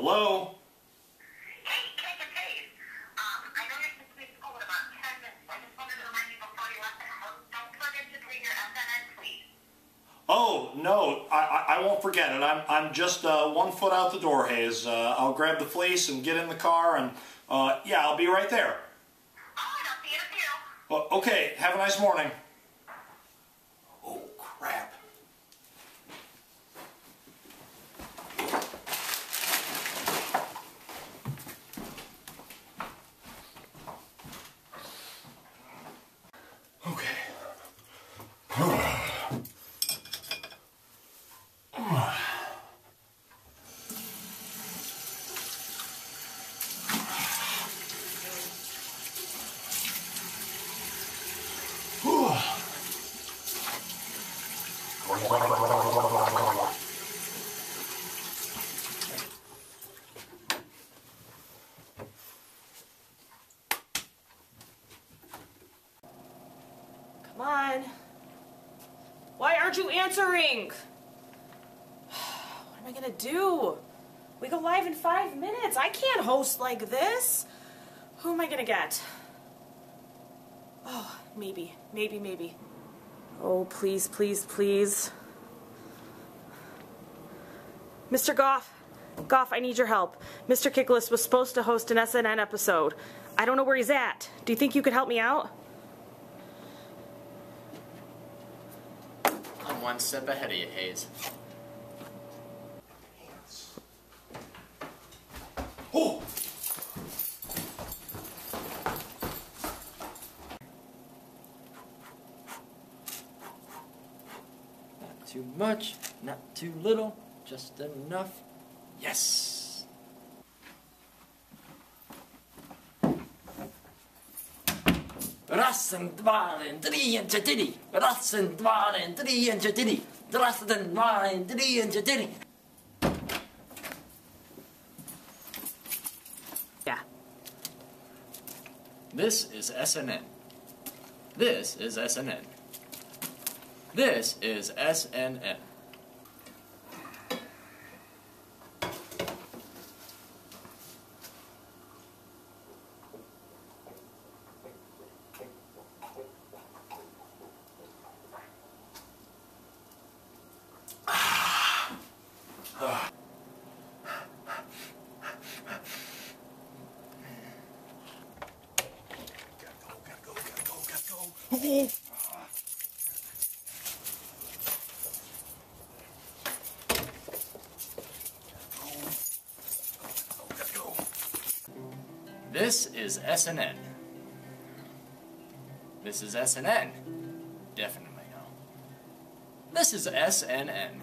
Hello? Hey, Kate, it's Hayes. I know you're supposed to be at school in about 10 minutes. I just wanted to remind you before you left the house, don't forget to bring your SNN, please. Oh, no, I won't forget it. I'm just 1 foot out the door, Hayes. I'll grab the fleece and get in the car, and yeah, I'll be right there. All right, I'll see you in a few. Well, okay, have a nice morning. Oh, crap. Okay. Come on. Why aren't you answering? What am I gonna do? We go live in 5 minutes. I can't host like this. Who am I gonna get? Oh, maybe. Oh, please, please, please. Mr. Goff, I need your help. Mr. Kickless was supposed to host an SNN episode. I don't know where he's at. Do you think you could help me out? I'm 1 step ahead of you, Hayes. Oh! Not too much, not too little, just enough. Yes! Rassen, dwaren, 3 en 4. Rassen, dwaren, 3 en 4. Rassen, dwaren, 3 en 4. Yeah. This is SNN. This is SNN. This is SNN. This is SNN. This is SNN. Definitely no. This is SNN.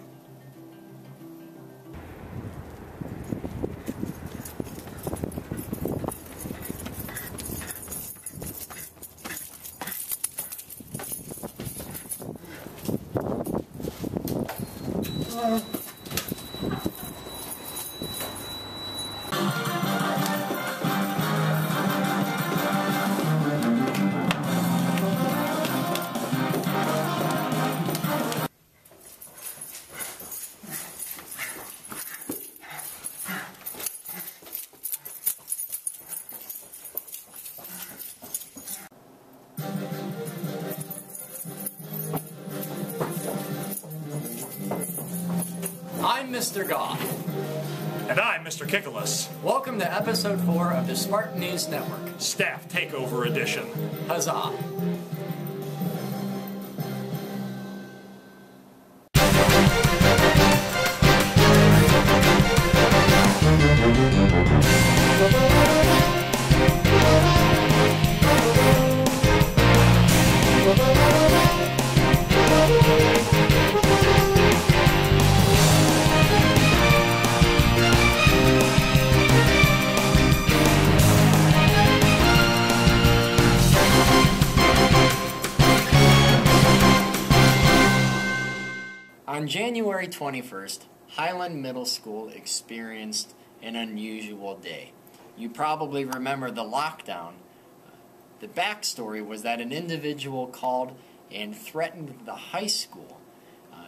I'm Mr. Goff. And I'm Mr. Kickless. Welcome to episode 4 of the Smart News Network. Staff Takeover Edition. Huzzah! On January 21st, Highland Middle School experienced an unusual day. You probably remember the lockdown. The backstory was that an individual called and threatened the high school.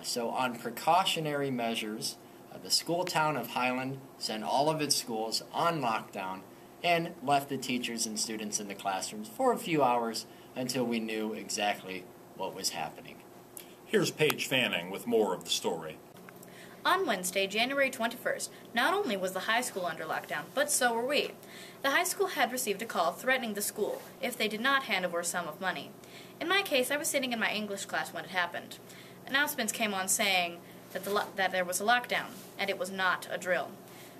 So on precautionary measures, the school town of Highland sent all of its schools on lockdown and left the teachers and students in the classrooms for a few hours until we knew exactly what was happening. Here's Paige Fanning with more of the story. On Wednesday, January 21st, not only was the high school under lockdown, but so were we. The high school had received a call threatening the school if they did not hand over a sum of money. In my case, I was sitting in my English class when it happened. Announcements came on saying that there was a lockdown, and it was not a drill.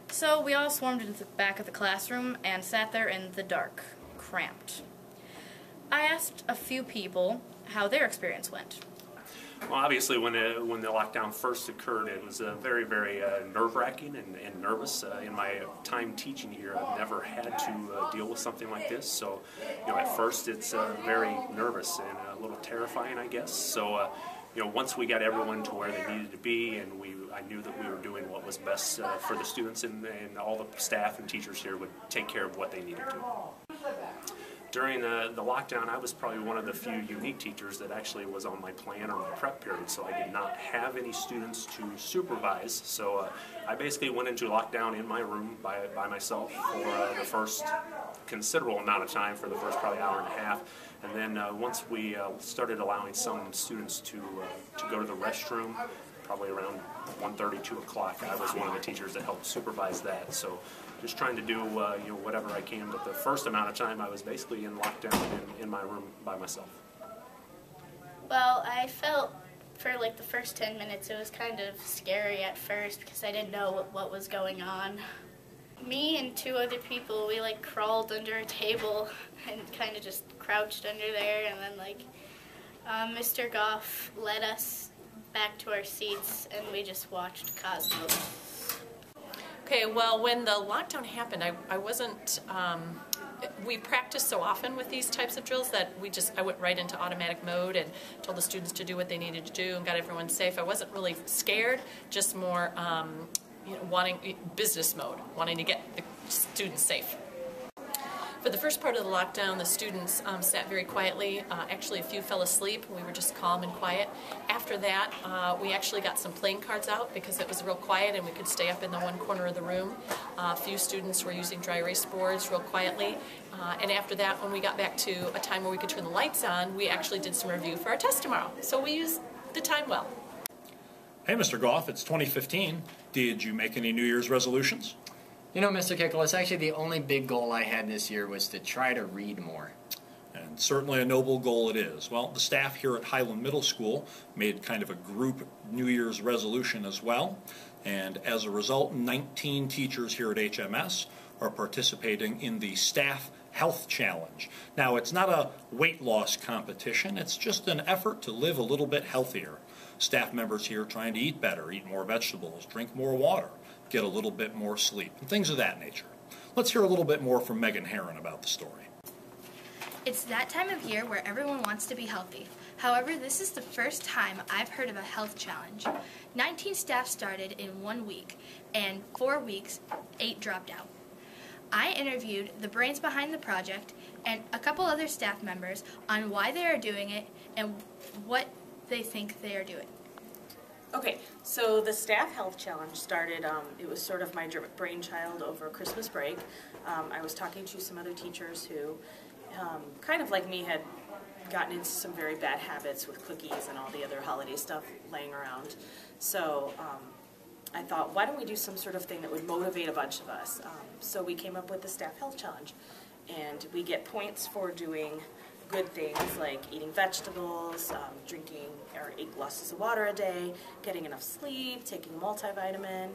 So we all swarmed into the back of the classroom and sat there in the dark, cramped. I asked a few people how their experience went. Well, obviously, when the lockdown first occurred, it was very, very nerve-wracking and nervous. In my time teaching here, I've never had to deal with something like this. So, at first, it's very nervous and a little terrifying, I guess. So, once we got everyone to where they needed to be, and I knew that we were doing what was best for the students, and all the staff and teachers here would take care of what they needed to. During the lockdown, I was probably one of the few unique teachers that actually was on my plan or my prep period, so I did not have any students to supervise. So I basically went into lockdown in my room by myself for the first considerable amount of time, for the first probably hour and a half. And then once we started allowing some students to go to the restroom, probably around 1:30, 2 o'clock, I was one of the teachers that helped supervise that. So just trying to do whatever I can. But the first amount of time, I was basically in lockdown in my room by myself. Well, I felt for like the first 10 minutes it was kind of scary at first because I didn't know what was going on. Me and two other people, we like crawled under a table and kind of just crouched under there, and then Mr. Goff led us back to our seats and we just watched Cosmos. Okay, well, when the lockdown happened, I wasn't, we practiced so often with these types of drills that I went right into automatic mode and told the students to do what they needed to do and got everyone safe. I wasn't really scared, just more wanting business mode, wanting to get the students safe. For the first part of the lockdown, the students sat very quietly. Actually, a few fell asleep. We were just calm and quiet. After that, we actually got some playing cards out because it was real quiet and we could stay up in the one corner of the room. A few students were using dry erase boards real quietly. And after that, when we got back to a time where we could turn the lights on, we actually did some review for our test tomorrow. So we used the time well. Hey, Mr. Goff, it's 2015. Did you make any New Year's resolutions? Mr. Kickless, actually the only big goal I had this year was to try to read more. And certainly a noble goal it is. Well, the staff here at Highland Middle School made kind of a group New Year's resolution as well. And as a result, 19 teachers here at HMS are participating in the Staff Health Challenge. Now, it's not a weight loss competition. It's just an effort to live a little bit healthier. Staff members here trying to eat better, eat more vegetables, drink more water, get a little bit more sleep, and things of that nature. Let's hear a little bit more from Megan Herron about the story. It's that time of year where everyone wants to be healthy. However, this is the first time I've heard of a health challenge. 19 staff started in 1 week, and 4 weeks, 8 dropped out. I interviewed the brains behind the project and a couple other staff members on why they are doing it and what they think they are doing. Okay, so the Staff Health Challenge started, it was sort of my brainchild over Christmas break. I was talking to some other teachers who, kind of like me, had gotten into some very bad habits with cookies and all the other holiday stuff laying around. So I thought, why don't we do some sort of thing that would motivate a bunch of us? So we came up with the Staff Health Challenge, and we get points for doing good things like eating vegetables, drinking 8 glasses of water a day, getting enough sleep, taking a multivitamin,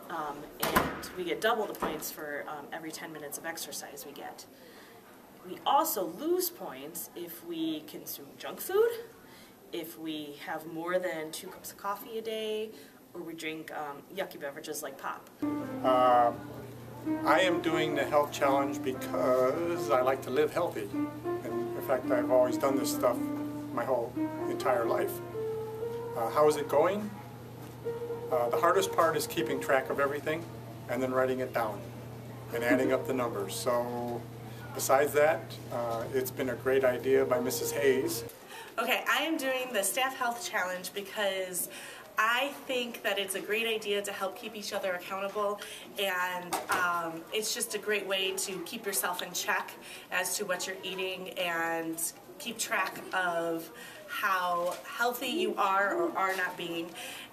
and we get double the points for every 10 minutes of exercise we get. We also lose points if we consume junk food, if we have more than 2 cups of coffee a day, or we drink yucky beverages like pop. I am doing the health challenge because I like to live healthy. And in fact, I've always done this stuff my whole entire life. How is it going? The hardest part is keeping track of everything and then writing it down and adding up the numbers. So besides that, it's been a great idea by Mrs. Hayes. Okay, I am doing the Staff Health Challenge because I think that it's a great idea to help keep each other accountable, and it's just a great way to keep yourself in check as to what you're eating and keep track of how healthy you are or are not being.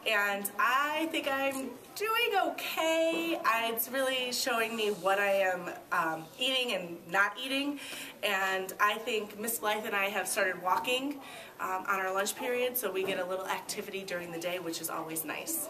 And I think I'm doing okay. It's really showing me what I am eating and not eating. And I think Miss Blythe and I have started walking on our lunch period, so we get a little activity during the day, which is always nice.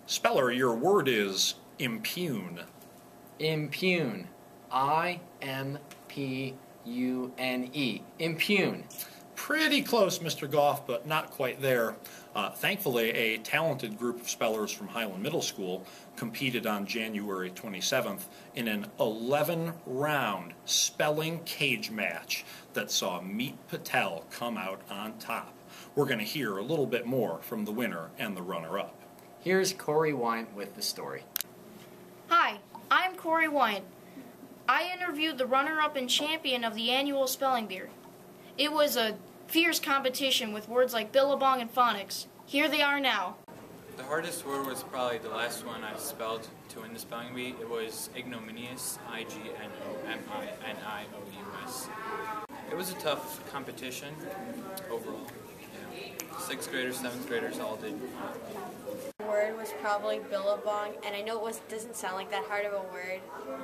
Speller, your word is impugn. Impugn. I-M-P-U-N-E. Impugn. Pretty close, Mr. Goff, but not quite there. Thankfully, a talented group of spellers from Highland Middle School competed on January 27th in an 11-round spelling cage match that saw Meet Patel come out on top. We're going to hear a little bit more from the winner and the runner-up. Here's Corey Wyant with the story. Hi, I'm Corey Wyant. I interviewed the runner-up and champion of the annual spelling bee. It was a fierce competition with words like billabong and phonics. Here they are now. The hardest word was probably the last one I spelled to win the spelling bee. It was ignominious, I-G-N-O-M-I-N-I-O-U-S. It was a tough competition overall. Yeah. 6th graders, 7th graders all did. The word was probably billabong, and I know it doesn't sound like that hard of a word,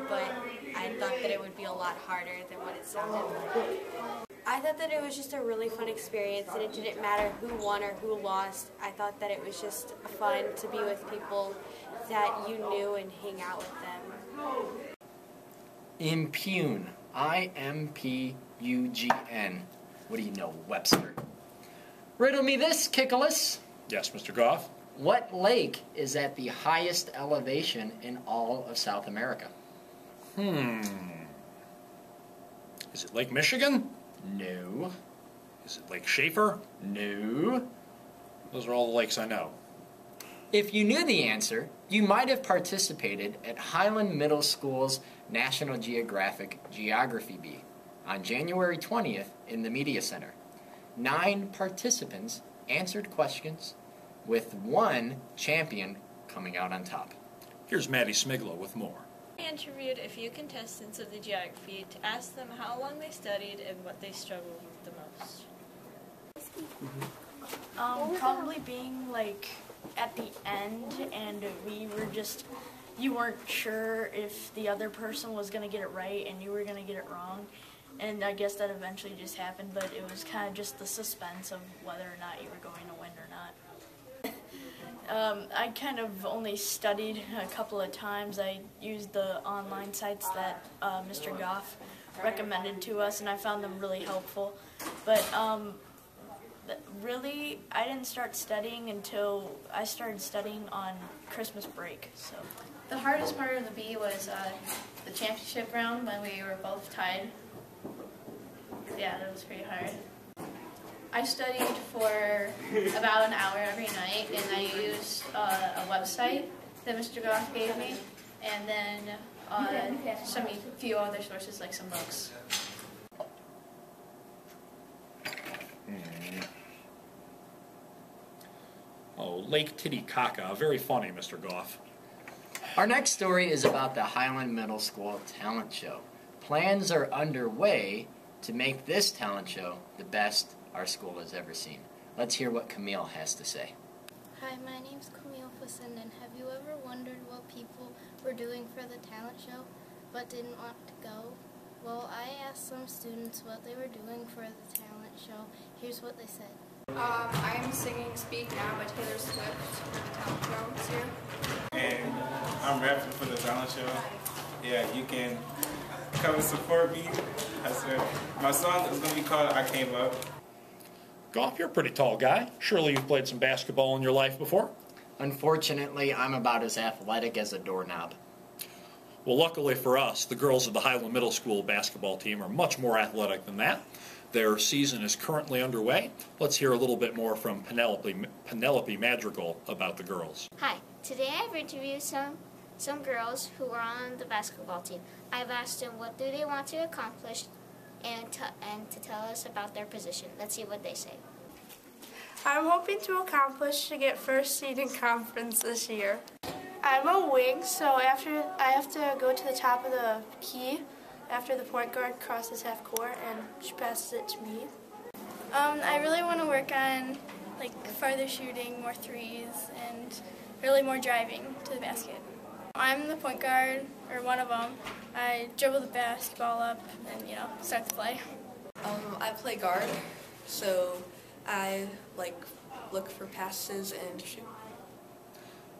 but I thought that it would be a lot harder than what it sounded like. I thought that it was just a really fun experience, and it didn't matter who won or who lost. I thought that it was just fun to be with people that you knew and hang out with them. Impugn. I-M-P-U-G-N. What do you know, Webster? Riddle me this, Kickolas. Yes, Mr. Goff? What lake is at the highest elevation in all of South America? Is it Lake Michigan? No. Is it Lake Schaefer? No. Those are all the lakes I know. If you knew the answer, you might have participated at Highland Middle School's National Geographic Geography Bee on January 20th in the Media Center. 9 participants answered questions, with 1 champion coming out on top. Here's Maddie Smiglo with more. I interviewed a few contestants of the geography to ask them how long they studied and what they struggled with the most. Probably being like at the end, and you weren't sure if the other person was going to get it right and you were going to get it wrong. And I guess that eventually just happened, but it was kind of just the suspense of whether or not you were going to win or not. I kind of only studied a couple of times. I used the online sites that Mr. Goff recommended to us, and I found them really helpful. But really, I didn't start studying until I started studying on Christmas break. So The hardest part of the bee was the championship round when we were both tied. Yeah, that was pretty hard. I studied for about an hour every night, and I used a website that Mr. Goff gave me, and then a few other sources like some books. Oh, Lake Titicaca. Very funny, Mr. Goff. Our next story is about the Highland Middle School talent show. Plans are underway to make this talent show the best our school has ever seen. Let's hear what Camille has to say. Hi, my name's Camille and have you ever wondered what people were doing for the talent show but didn't want to go? Well, I asked some students what they were doing for the talent show. Here's what they said. I am singing Speak Now by Taylor Swift for the talent show this year. And I'm rapping for the talent show. Yeah, you can come and support me. I said, my song is going to be called I Came Up. Goff, you're a pretty tall guy. Surely you've played some basketball in your life before? Unfortunately, I'm about as athletic as a doorknob. Well, luckily for us, the girls of the Highland Middle School basketball team are much more athletic than that. Their season is currently underway. Let's hear a little bit more from Penelope Madrigal about the girls. Hi, today I've interviewed some girls who are on the basketball team. I've asked them what do they want to accomplish and to tell us about their position. Let's see what they say. I'm hoping to accomplish to get first seed in conference this year. I'm a wing, so after I have to go to the top of the key after the point guard crosses half court and she passes it to me. I really want to work on farther shooting, more threes, and really more driving to the basket. I'm the point guard, or one of them. I dribble the basketball up and start the play. I play guard, so I look for passes and shoot.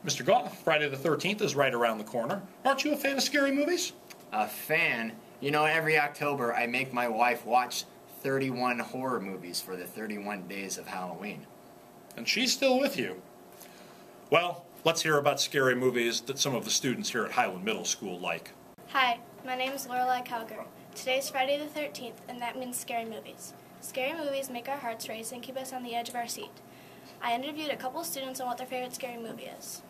Mr. Goff, Friday the 13th is right around the corner. Aren't you a fan of scary movies? A fan? You know, every October I make my wife watch 31 horror movies for the 31 days of Halloween. And she's still with you. Well, let's hear about scary movies that some of the students here at Highland Middle School like. Hi, my name is Lorelai Calger. Today's Friday the 13th, and that means scary movies. Scary movies make our hearts race and keep us on the edge of our seat. I interviewed a couple students on what their favorite scary movie is.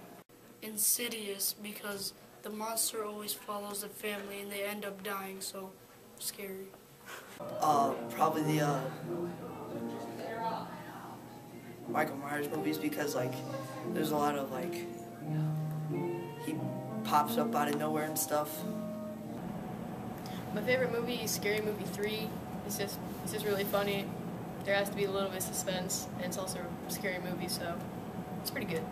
Insidious, because the monster always follows the family and they end up dying, so scary. Probably the Michael Myers movies, because there's a lot of he pops up out of nowhere and stuff. My favorite movie is Scary Movie 3. It's just really funny. There has to be a little bit of suspense, and it's also a scary movie, so it's pretty good.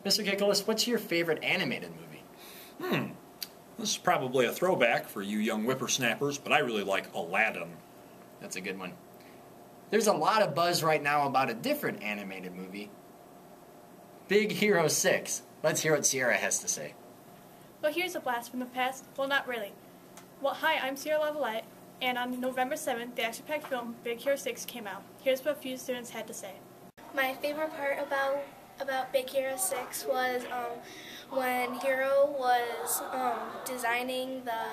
Mr. Giggless, what's your favorite animated movie? This is probably a throwback for you young whippersnappers, but I really like Aladdin. That's a good one. There's a lot of buzz right now about a different animated movie, Big Hero 6. Let's hear what Sierra has to say. Well, here's a blast from the past. Well, not really. Well, hi, I'm Sierra Lavalette, and on November 7th, the action-packed film Big Hero 6 came out. Here's what a few students had to say. My favorite part about Big Hero 6 was when Hero was designing the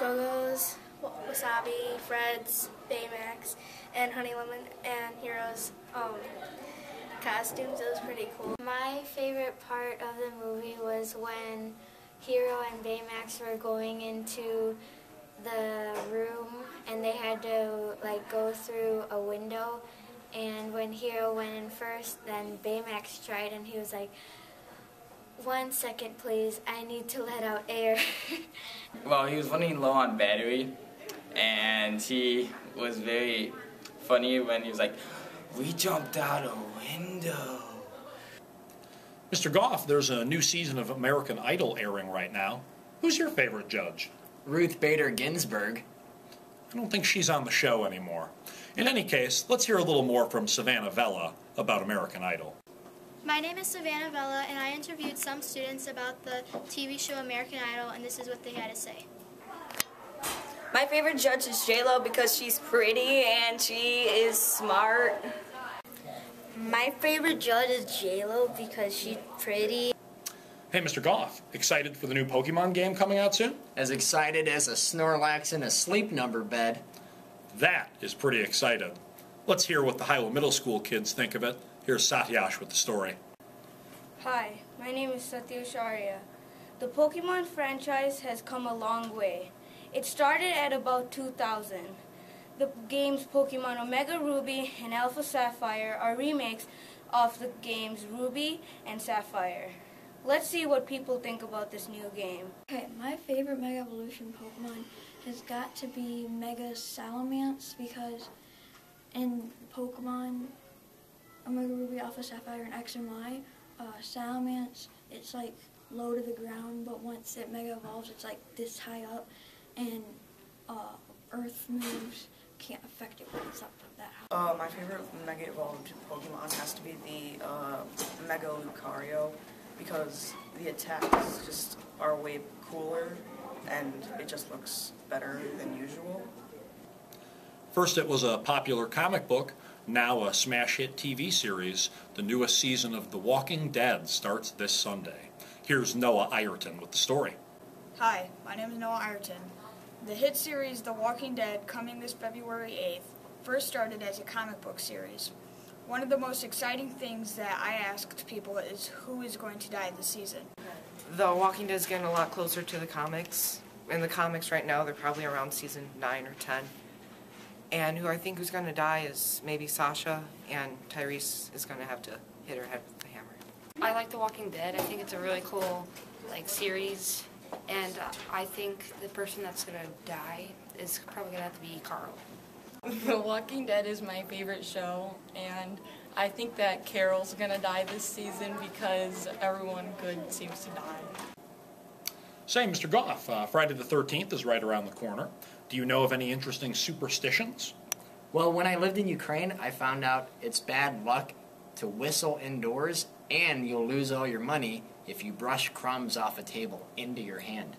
Go-Go's, Wasabi, Fred's, Baymax, and Honey Lemon, and Hero's costumes. It was pretty cool. My favorite part of the movie was when Hero and Baymax were going into the room and they had to go through a window. And when Hero went in first, then Baymax tried, and he was like, 1 second, please. I need to let out air. Well, he was running low on battery, and he was very funny when he was like, we jumped out a window. Mr. Goff, there's a new season of American Idol airing right now. Who's your favorite judge? Ruth Bader Ginsburg. I don't think she's on the show anymore. In any case, let's hear a little more from Savannah Vella about American Idol. My name is Savannah Vella, and I interviewed some students about the TV show American Idol, and this is what they had to say. My favorite judge is J-Lo because she's pretty and she is smart. My favorite judge is J-Lo because she's pretty. Hey, Mr. Goff, excited for the new Pokemon game coming out soon? As excited as a Snorlax in a sleep number bed. That is pretty excited. Let's hear what the Highland Middle School kids think of it. Here's Satyash with the story. Hi, my name is Satyash Arya. The Pokemon franchise has come a long way. It started at about 2000. The games Pokemon Omega Ruby and Alpha Sapphire are remakes of the games Ruby and Sapphire. Let's see what people think about this new game. Okay, my favorite Mega Evolution Pokemon has got to be Mega Salamence, because in Pokemon Omega Ruby, Alpha Sapphire, and X and Y, Salamence, it's like low to the ground, but once it Mega Evolves, it's like this high up, and Earth moves can't affect it when it's up that high. My favorite Mega Evolved Pokemon has to be the Mega Lucario, because the attacks just are way cooler and it just looks better than usual. First it was a popular comic book, now a smash hit TV series. The newest season of The Walking Dead starts this Sunday. Here's Noah Ireton with the story. Hi, my name is Noah Ireton. The hit series The Walking Dead, coming this February 8th, first started as a comic book series. One of the most exciting things that I asked people is who is going to die this season. The Walking Dead is getting a lot closer to the comics. In the comics right now, they're probably around season 9 or 10. And who I think who's going to die is maybe Sasha, and Tyrese is going to have to hit her head with the hammer. I like The Walking Dead. I think it's a really cool series. And I think the person that's going to die is probably going to have to be Carl. The Walking Dead is my favorite show, and I think that Carol's going to die this season because everyone good seems to die. Say, Mr. Goff, Friday the 13th is right around the corner. Do you know of any interesting superstitions? Well, when I lived in Ukraine, I found out it's bad luck to whistle indoors, and you'll lose all your money if you brush crumbs off a table into your hand.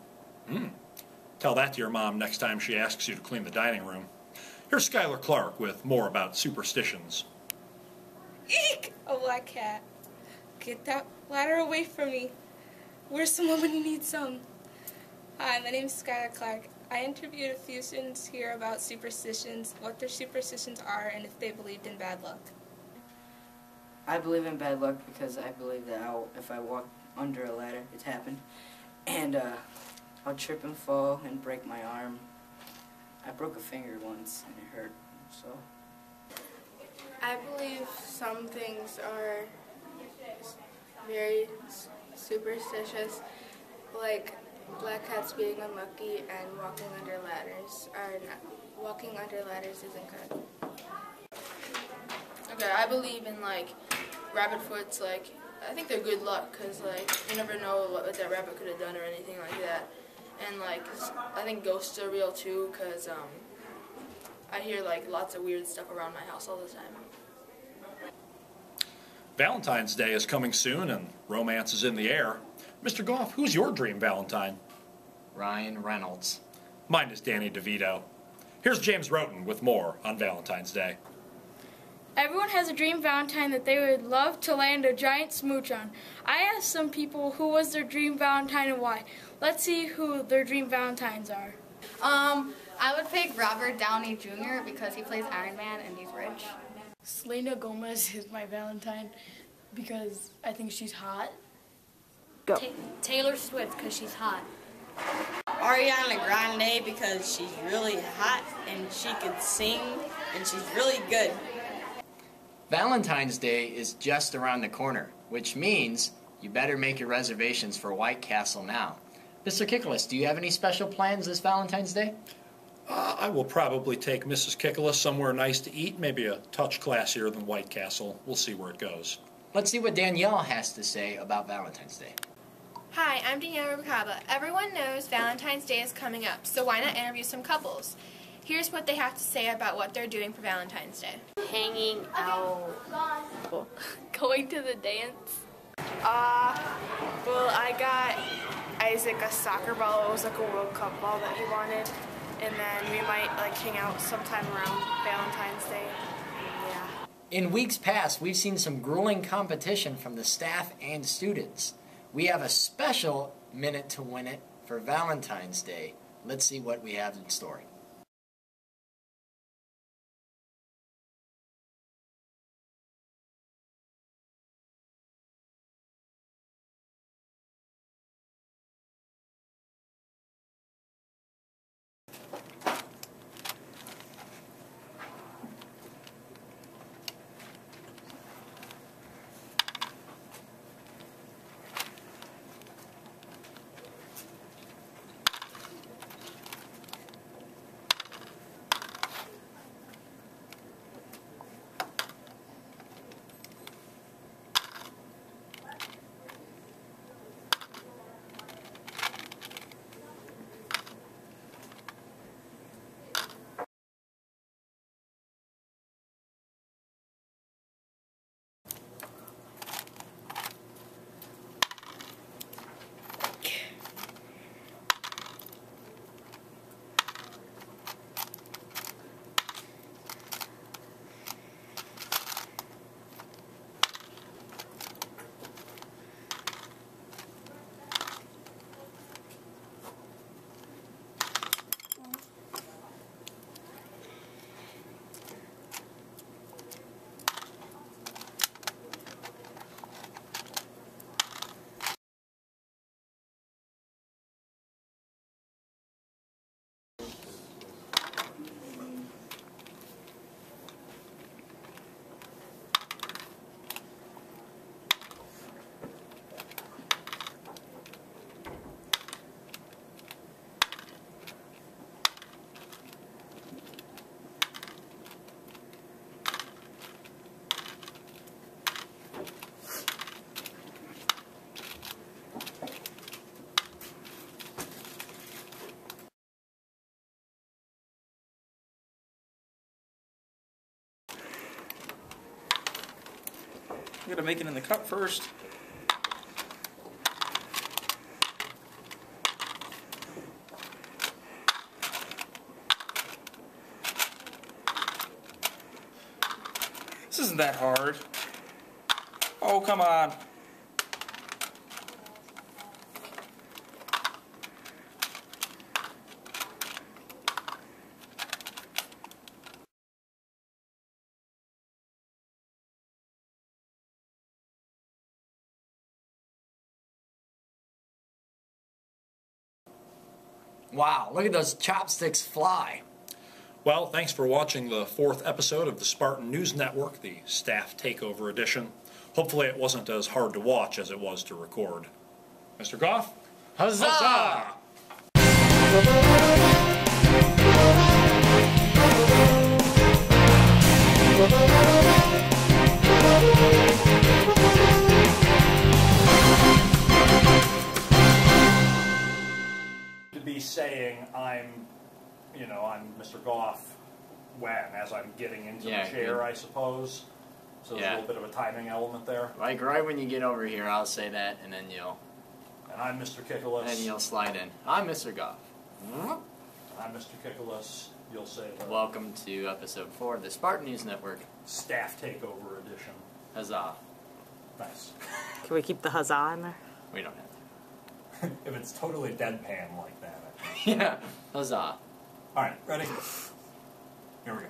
Tell that to your mom next time she asks you to clean the dining room. Here's Skylar Clark with more about superstitions. Eek! A black cat. Get that ladder away from me. Where's some when you need some? Hi, my name is Skylar Clark. I interviewed a few students here about superstitions, what their superstitions are, and if they believed in bad luck. I believe in bad luck because I believe that if I walk under a ladder, it's happened, and I'll trip and fall and break my arm. I broke a finger once and it hurt, so. I believe some things are very superstitious, like black cats being unlucky and walking under ladders isn't good. Okay, I believe in rabbit foots. I think they're good luck because you never know what that rabbit could have done or anything like that. And I think ghosts are real too because I hear lots of weird stuff around my house all the time. Valentine's Day is coming soon and romance is in the air. Mr. Goff, who's your dream Valentine? Ryan Reynolds. Mine is Danny DeVito. Here's James Roten with more on Valentine's Day. Everyone has a dream Valentine that they would love to land a giant smooch on. I asked some people who was their dream Valentine and why. Let's see who their dream Valentines are. I would pick Robert Downey Jr. because he plays Iron Man and he's rich. Selena Gomez is my Valentine because I think she's hot. Go. Taylor Swift because she's hot. Ariana Grande because she's really hot and she could sing and she's really good. Valentine's Day is just around the corner, which means you better make your reservations for White Castle now. Mr. Kickless, do you have any special plans this Valentine's Day? I will probably take Mrs. Kickless somewhere nice to eat, maybe a touch classier than White Castle. We'll see where it goes. Let's see what Danielle has to say about Valentine's Day. Hi, I'm Danielle Rubicaba. Everyone knows Valentine's Day is coming up, so why not interview some couples? Here's what they have to say about what they're doing for Valentine's Day. Hanging out. Going to the dance. Well, I got Isaac a soccer ball. It was a World Cup ball that he wanted. And then we might hang out sometime around Valentine's Day. Yeah. In weeks past, we've seen some grueling competition from the staff and students. We have a special Minute to Win It for Valentine's Day. Let's see what we have in store. gotta make it in the cup first. This isn't that hard. Oh, come on. Wow, look at those chopsticks fly. Well, thanks for watching the 4th episode of the Spartan News Network, the Staff Takeover Edition. Hopefully it wasn't as hard to watch as it was to record. Mr. Goff? Huzzah! Huzzah! To be saying I'm Mr. Goff when, as I'm getting into the chair, good. I suppose. So there's a little bit of a timing element there. Like right when you get over here, I'll say that, and then you'll... And I'm Mr. Kickless. And you'll slide in. I'm Mr. Goff. I'm Mr. Kickless. You'll say the... Welcome to episode 4 of the Spartan News Network. Staff Takeover Edition. Huzzah. Nice. Can we keep the huzzah in there? We don't have to. If it's totally deadpan like that. Yeah. Huzzah. Alright, ready? Here we go.